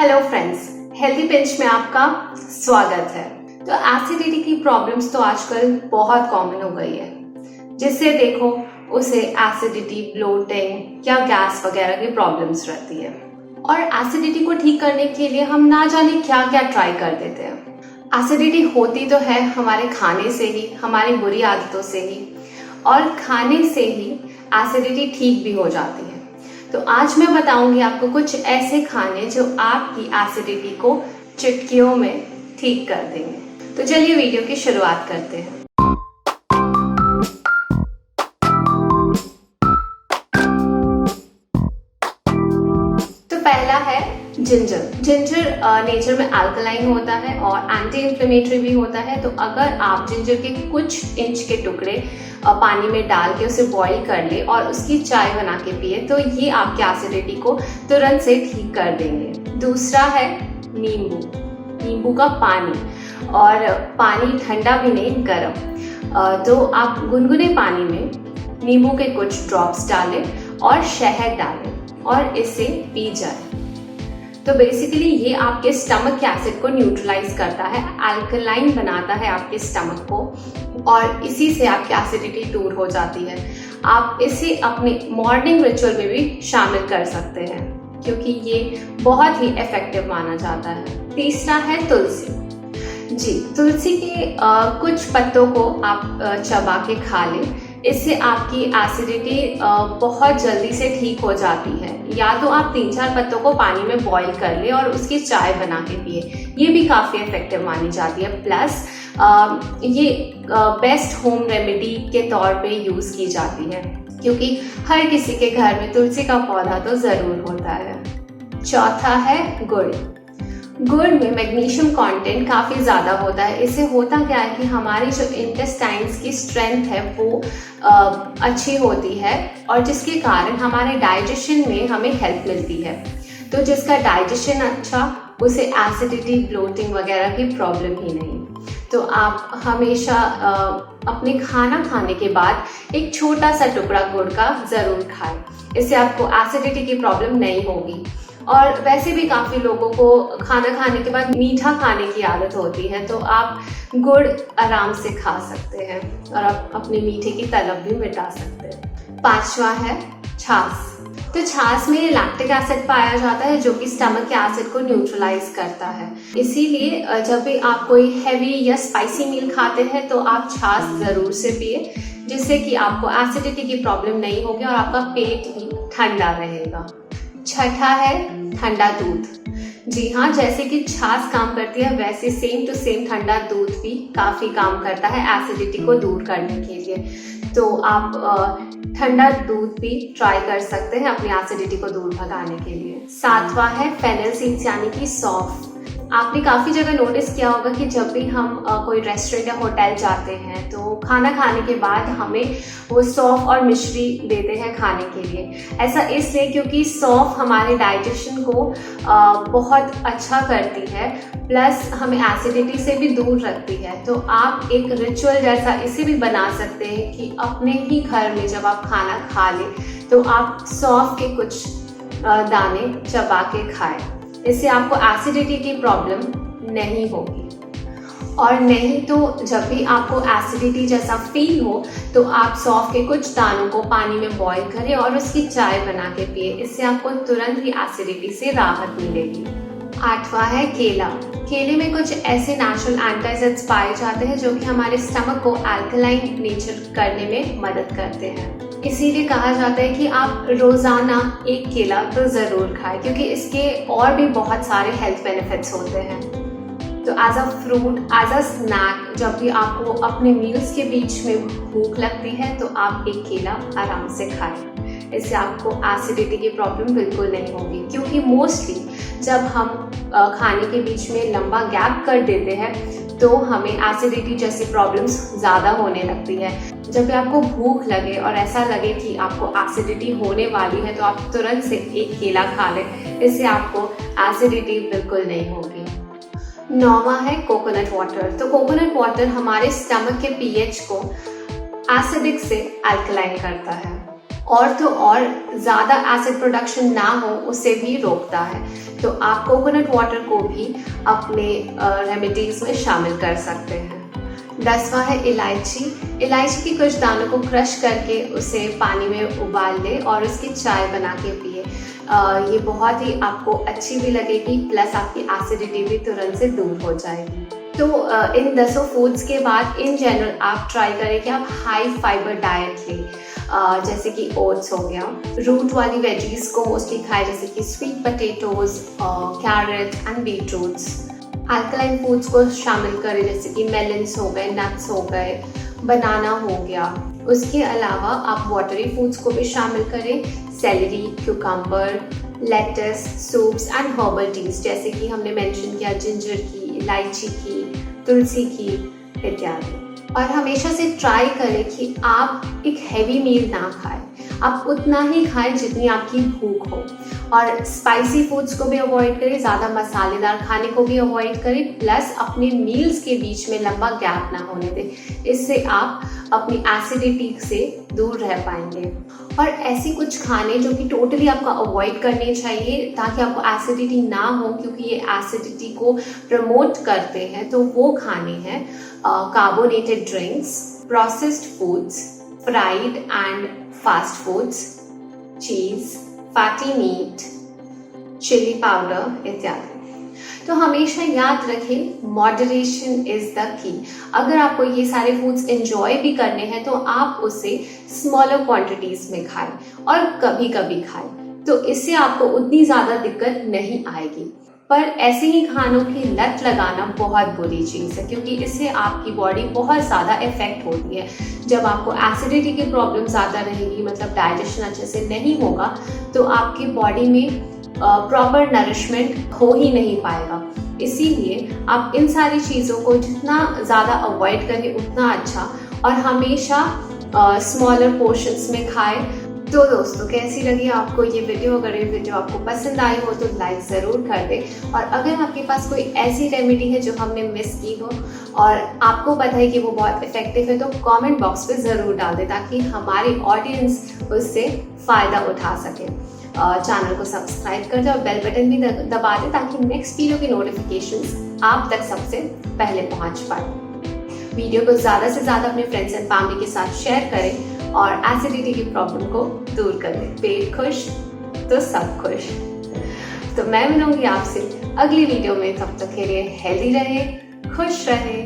Hello friends, healthy pinch में आपका स्वागत है। तो एसिडिटी की प्रॉब्लम्स तो आजकल बहुत कॉमन हो गई है। जिससे देखो उसे एसिडिटी, ब्लोटिंग या गैस वगैरह की प्रॉब्लम्स रहती है। और एसिडिटी को ठीक करने के लिए हम ना जाने क्या क्या ट्राई कर देते हैं। एसिडिटी होती तो है हमारे खाने से ही, हमारी बुरी आदतों से ही, और खाने से ही एसिडिटी ठीक भी हो जाती है। तो आज मैं बताऊंगी आपको कुछ ऐसे खाने जो आपकी एसिडिटी को चुटकियों में ठीक कर देंगे। तो चलिए वीडियो की शुरुआत करते हैं। तो पहला है जिंजर। जिंजर नेचर में अल्कलाइन होता है और एंटी इंफ्लेमेटरी भी होता है। तो अगर आप जिंजर के कुछ इंच के टुकड़े पानी में डाल के उसे बॉईल कर ले और उसकी चाय बना के पिए तो ये आपके एसिडिटी को तुरंत से ठीक कर देंगे। दूसरा है नींबू। नींबू का पानी, और पानी ठंडा भी नहीं, गर्म। तो आप गुनगुने पानी में नींबू के कुछ ड्रॉप्स डालें और शहद डालें और इसे पी जाए। तो बेसिकली ये आपके स्टमक के एसिड को न्यूट्रलाइज करता है, अल्कलाइन बनाता है आपके स्टमक को, और इसी से आपकी एसिडिटी दूर हो जाती है। आप इसे अपने मॉर्निंग रिचुअल में भी शामिल कर सकते हैं क्योंकि ये बहुत ही इफेक्टिव माना जाता है। तीसरा है तुलसी। जी, तुलसी के कुछ पत्तों को आप चबा के खा लें। इससे आपकी एसिडिटी बहुत जल्दी से ठीक हो जाती है। या तो आप 3-4 पत्तों को पानी में बॉईल कर ले और उसकी चाय बना के पिए, ये भी काफ़ी इफेक्टिव मानी जाती है। प्लस ये बेस्ट होम रेमेडी के तौर पे यूज़ की जाती है क्योंकि हर किसी के घर में तुलसी का पौधा तो ज़रूर होता है। चौथा है गुड़। गुड़ में मैग्नीशियम कंटेंट काफ़ी ज़्यादा होता है। इससे होता क्या है कि हमारी जो इंटेस्टाइन्स की स्ट्रेंथ है वो अच्छी होती है और जिसके कारण हमारे डाइजेशन में हमें हेल्प मिलती है। तो जिसका डाइजेशन अच्छा, उसे एसिडिटी, ब्लोटिंग वगैरह की प्रॉब्लम ही नहीं। तो आप हमेशा अपने खाना खाने के बाद एक छोटा सा टुकड़ा गुड़ का ज़रूर खाएं। इससे आपको एसिडिटी की प्रॉब्लम नहीं होगी। और वैसे भी काफ़ी लोगों को खाना खाने के बाद मीठा खाने की आदत होती है, तो आप गुड़ आराम से खा सकते हैं और आप अपने मीठे की तलब भी मिटा सकते हैं। पांचवा है छाछ। तो छाछ में लैक्टिक एसिड पाया जाता है जो कि स्टमक के एसिड को न्यूट्रलाइज करता है। इसीलिए जब भी आप कोई हैवी या स्पाइसी मील खाते हैं तो आप छाछ ज़रूर से पिए, जिससे कि आपको एसिडिटी की प्रॉब्लम नहीं होगी और आपका पेट भी ठंडा रहेगा। छठा है ठंडा दूध। जी हाँ, जैसे कि छाछ काम करती है वैसे सेम टू सेम ठंडा दूध भी काफ़ी काम करता है एसिडिटी को दूर करने के लिए। तो आप ठंडा दूध भी ट्राई कर सकते हैं अपनी एसिडिटी को दूर भगाने के लिए। सातवां है फेनल सीड्स यानी कि सौंफ। आपने काफ़ी जगह नोटिस किया होगा कि जब भी हम कोई रेस्टोरेंट या होटल जाते हैं तो खाना खाने के बाद हमें वो सौंफ और मिश्री देते हैं खाने के लिए। ऐसा इसलिए क्योंकि सौंफ हमारे डाइजेशन को बहुत अच्छा करती है, प्लस हमें एसिडिटी से भी दूर रखती है। तो आप एक रिचुअल जैसा इसे भी बना सकते हैं कि अपने ही घर में जब आप खाना खा लें तो आप सौंफ के कुछ दाने चबा के खाएं। इससे आपको एसिडिटी की प्रॉब्लम नहीं होगी। और नहीं तो जब भी आपको एसिडिटी जैसा फील हो तो आप सौंफ के कुछ दानों को पानी में बॉईल करें और उसकी चाय बना के पिए। इससे आपको तुरंत ही एसिडिटी से राहत मिलेगी। आठवां है केला। केले में कुछ ऐसे नेचुरल एंटासिड्स पाए जाते हैं जो कि हमारे स्टमक को अल्कलाइन नेचर करने में मदद करते हैं। इसीलिए कहा जाता है कि आप रोज़ाना एक केला तो ज़रूर खाएं क्योंकि इसके और भी बहुत सारे हेल्थ बेनिफिट्स होते हैं। तो as a fruit, as a snack, जब भी आपको अपने मील्स के बीच में भूख लगती है तो आप एक केला आराम से खाएं। इससे आपको एसिडिटी की प्रॉब्लम बिल्कुल नहीं होगी क्योंकि मोस्टली जब हम खाने के बीच में लंबा गैप कर देते हैं तो हमें एसिडिटी जैसी प्रॉब्लम्स ज़्यादा होने लगती है। जब भी आपको भूख लगे और ऐसा लगे कि आपको एसिडिटी होने वाली है तो आप तुरंत से एक केला खा लें। इससे आपको एसिडिटी बिल्कुल नहीं होगी। नौवां है कोकोनट वाटर। तो कोकोनट वाटर हमारे स्टमक के पीएच को एसिडिक से अल्कलाइन करता है। और तो और ज़्यादा एसिड प्रोडक्शन ना हो उसे भी रोकता है। तो आप कोकोनट वाटर को भी अपने रेमेडीज में शामिल कर सकते हैं। 10वां है इलायची। इलायची के कुछ दानों को क्रश करके उसे पानी में उबाल ले और उसकी चाय बना के पिए। ये बहुत ही आपको अच्छी भी लगेगी, प्लस आपकी एसिडिटी भी तुरंत से दूर हो जाएगी। तो इन 10 फूड्स के बाद इन जनरल आप ट्राई करें कि आप हाई फाइबर डाइट लें, जैसे कि ओट्स हो गया, रूट वाली वेजीज को मोस्टली खाएं जैसे कि sweet potatoes, carrot and beetroots. Alkaline foods को शामिल करें जैसे कि मेलन्स हो गए, नट्स हो गए, बनाना हो गया। उसके अलावा आप वाटरी फूड्स को भी शामिल करें, celery, cucumber, lettuce, soups and herbal teas जैसे कि हमने मेंशन किया जिंजर की, इलायची की, तुलसी की इत्यादि। और हमेशा से ट्राई करें कि आप एक हैवी मील ना खाएं, आप उतना ही खाएं जितनी आपकी भूख हो। और स्पाइसी फूड्स को भी अवॉइड करें, ज़्यादा मसालेदार खाने को भी अवॉइड करें, प्लस अपने मील्स के बीच में लंबा गैप ना होने दें। इससे आप अपनी एसिडिटी से दूर रह पाएंगे। और ऐसे कुछ खाने जो कि टोटली आपको अवॉइड करने चाहिए ताकि आपको एसिडिटी ना हो, क्योंकि ये एसिडिटी को प्रमोट करते हैं, तो वो खाने हैं carbonated drinks, processed foods, fried and fast foods, cheese, fatty meat, chilli powder इत्यादि। तो हमेशा याद रखें, मॉडरेशन इज द की। अगर आपको ये सारे फूड्स एंजॉय भी करने हैं तो आप उसे स्मॉलर क्वांटिटीज में खाएं और कभी कभी खाएं, तो इससे आपको उतनी ज्यादा दिक्कत नहीं आएगी। पर ऐसे ही खानों की लत लगाना बहुत बुरी चीज़ है, क्योंकि इससे आपकी बॉडी बहुत ज़्यादा इफेक्ट होती है। जब आपको एसिडिटी की प्रॉब्लम ज़्यादा रहेगी, मतलब डाइजेशन अच्छे से नहीं होगा, तो आपकी बॉडी में प्रॉपर नरिशमेंट हो ही नहीं पाएगा। इसीलिए आप इन सारी चीज़ों को जितना ज़्यादा अवॉइड करें उतना अच्छा, और हमेशा स्मॉलर पोर्शंस में खाएं। तो दोस्तों, कैसी लगी आपको ये वीडियो? अगर ये वीडियो आपको पसंद आई हो तो लाइक ज़रूर कर दें। और अगर आपके पास कोई ऐसी रेमेडी है जो हमने मिस की हो और आपको पता है कि वो बहुत इफेक्टिव है, तो कमेंट बॉक्स पे ज़रूर डाल दें ताकि हमारी ऑडियंस उससे फ़ायदा उठा सके। चैनल को सब्सक्राइब कर दें और बेल बटन भी दबा दें ताकि नेक्स्ट वीडियो की नोटिफिकेशंस आप तक सबसे पहले पहुंच पाए। वीडियो को ज़्यादा से ज़्यादा अपने फ्रेंड्स एंड फैमिली के साथ शेयर करें और एसिडिटी की प्रॉब्लम को दूर करें। पेट खुश तो सब खुश। तो मैं मिलूंगी आपसे अगली वीडियो में, तब तक के लिए हेल्दी रहे, खुश रहे।